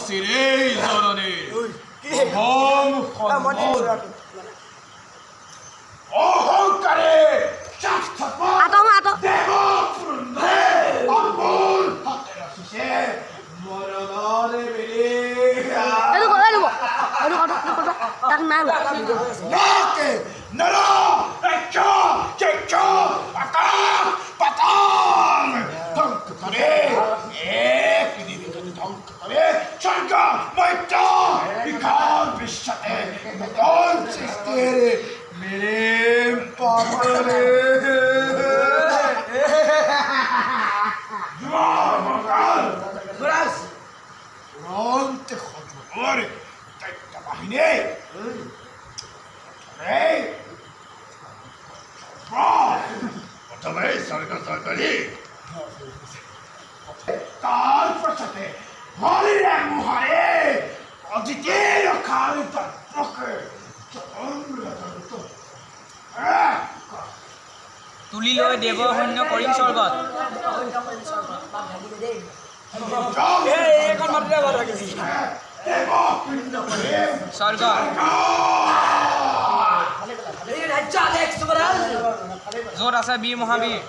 চিৰেই জননী অহং অহংকাৰে তুলি লৈ দেৱ সৈন্য কৰিম স্বৰ্গত স্বৰ্গ য'ত আছে বীৰ মহাবীৰ